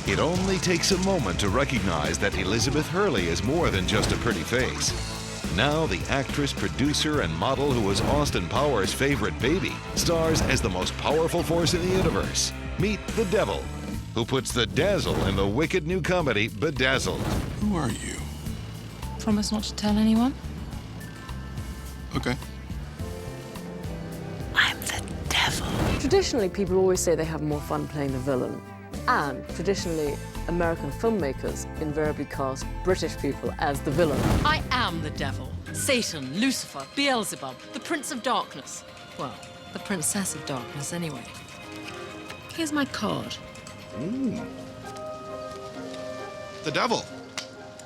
It only takes a moment to recognize that Elizabeth Hurley is more than just a pretty face. Now the actress, producer, and model who was Austin Powers' favorite baby stars as the most powerful force in the universe. Meet the Devil, who puts the dazzle in the wicked new comedy Bedazzled. Who are you? Promise not to tell anyone? Okay. I'm the devil. Traditionally, people always say they have more fun playing the villain. And traditionally, American filmmakers invariably cast British people as the villain. I am the devil. Satan, Lucifer, Beelzebub, the Prince of Darkness. Well, the Princess of Darkness, anyway. Here's my card. Ooh. The devil.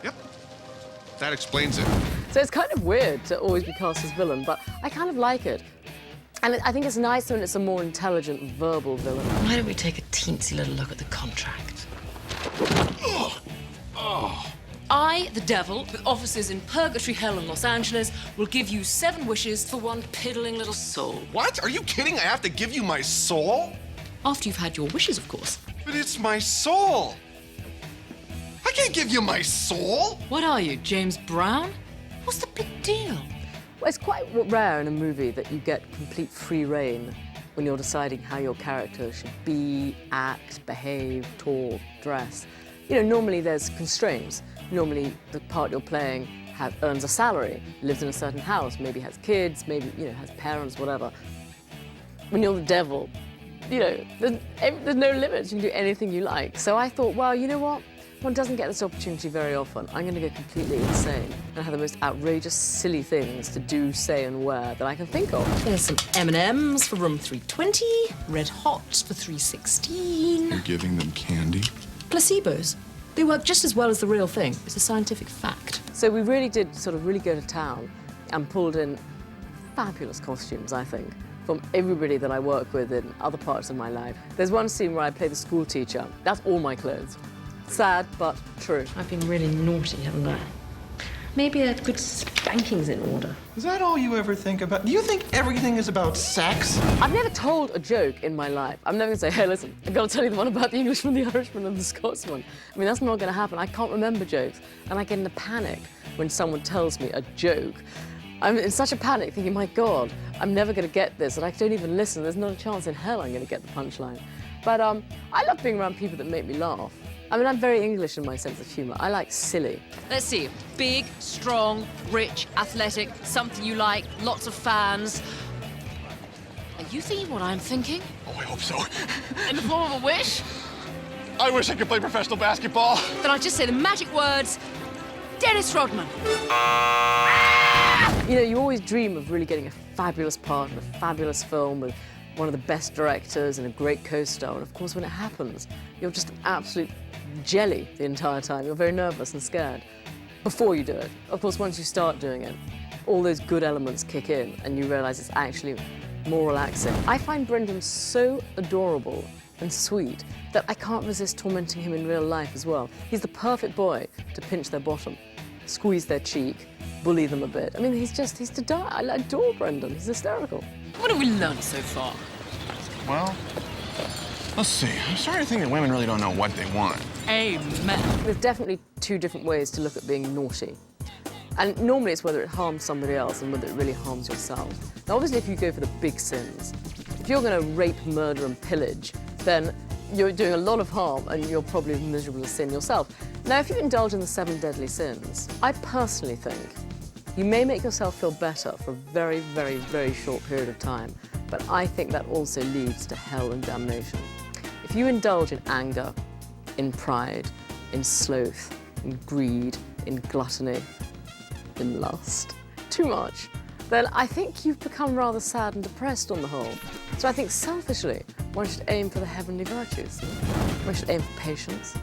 Yep. That explains it. So it's kind of weird to always be cast as villain, but I kind of like it. And I think it's nice when it's a more intelligent, verbal villain. Why don't we take a teensy little look at the contract? Oh. Oh. I, the devil, with offices in Purgatory Hell and Los Angeles, will give you 7 wishes for one piddling little soul. What? Are you kidding? I have to give you my soul? After you've had your wishes, of course. But it's my soul. I can't give you my soul. What are you, James Brown? What's the big deal? Well, it's quite rare in a movie that you get complete free rein when you're deciding how your character should be, act, behave, talk, dress. You know, normally there's constraints. Normally the part you're playing earns a salary, lives in a certain house, maybe has kids, maybe, you know, has parents, whatever. When you're the devil, you know, there's no limits. You can do anything you like. So I thought, well, you know what? One doesn't get this opportunity very often. I'm going to go completely insane and have the most outrageous, silly things to do, say, and wear that I can think of. There's some M&Ms for room 320, Red Hots for 316. You're giving them candy? Placebos. They work just as well as the real thing. It's a scientific fact. So we really did sort of really go to town and pulled in fabulous costumes, I think, from everybody that I work with in other parts of my life. There's one scene where I play the school teacher. That's all my clothes. Sad, but true. I've been really naughty, haven't I? Maybe a good spanking's in order. Is that all you ever think about? Do you think everything is about sex? I've never told a joke in my life. I'm never gonna say, hey, listen, I've got to tell you the one about the Englishman, the Irishman, and the Scotsman. I mean, that's not gonna happen. I can't remember jokes. And I get in a panic when someone tells me a joke. I'm in such a panic thinking, my God, I'm never gonna get this, and I don't even listen. There's not a chance in hell I'm gonna get the punchline. But I love being around people that make me laugh. I mean, I'm very English in my sense of humor. I like silly. Let's see. Big, strong, rich, athletic, something you like, lots of fans. Are you thinking what I'm thinking? Oh, I hope so. In the form of a wish? I wish I could play professional basketball. Then I'll just say the magic words, Dennis Rodman. You know, you always dream of really getting a fabulous part in a fabulous film with one of the best directors and a great co-star. And of course, when it happens, you're just an absolute jelly the entire time. You're very nervous and scared before you do it. Of course, once you start doing it, all those good elements kick in and you realize it's actually more relaxing. I find Brendan so adorable and sweet that I can't resist tormenting him in real life as well. He's the perfect boy to pinch their bottom, squeeze their cheek, bully them a bit. I mean, he's to die. I adore Brendan. He's hysterical. What have we learned so far? Well, let's see. I'm starting to think that women really don't know what they want. Amen. There's definitely 2 different ways to look at being naughty. And normally it's whether it harms somebody else and whether it really harms yourself. Now, obviously, if you go for the big sins, if you're going to rape, murder, and pillage, then you're doing a lot of harm and you're probably as miserable as sin yourself. Now, if you indulge in the 7 deadly sins, I personally think you may make yourself feel better for a very, very, very short period of time, but I think that also leads to hell and damnation. If you indulge in anger, in pride, in sloth, in greed, in gluttony, in lust, too much, then I think you've become rather sad and depressed on the whole. So I think selfishly, one should aim for the heavenly virtues. One should aim for patience,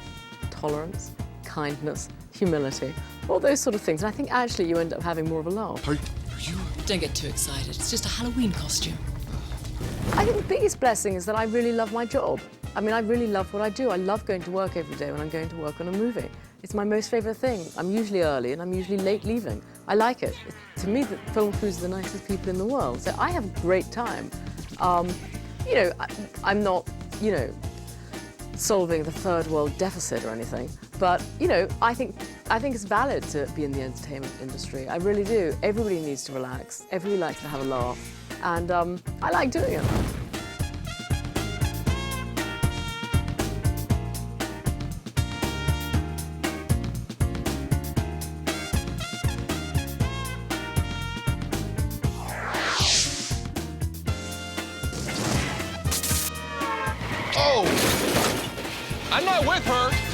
tolerance, kindness, humility, all those sort of things. And I think actually you end up having more of a laugh. Are you? Don't get too excited. It's just a Halloween costume. I think the biggest blessing is that I really love my job. I mean, I really love what I do. I love going to work every day when I'm going to work on a movie. It's my most favourite thing. I'm usually early and I'm usually late leaving. I like it. To me, the film crews are the nicest people in the world. So I have a great time. You know, I'm not, you know, solving the third world deficit or anything, but you know, I think it's valid to be in the entertainment industry. I really do. Everybody needs to relax. Everybody likes to have a laugh, and I like doing it. Oh! I'm not with her!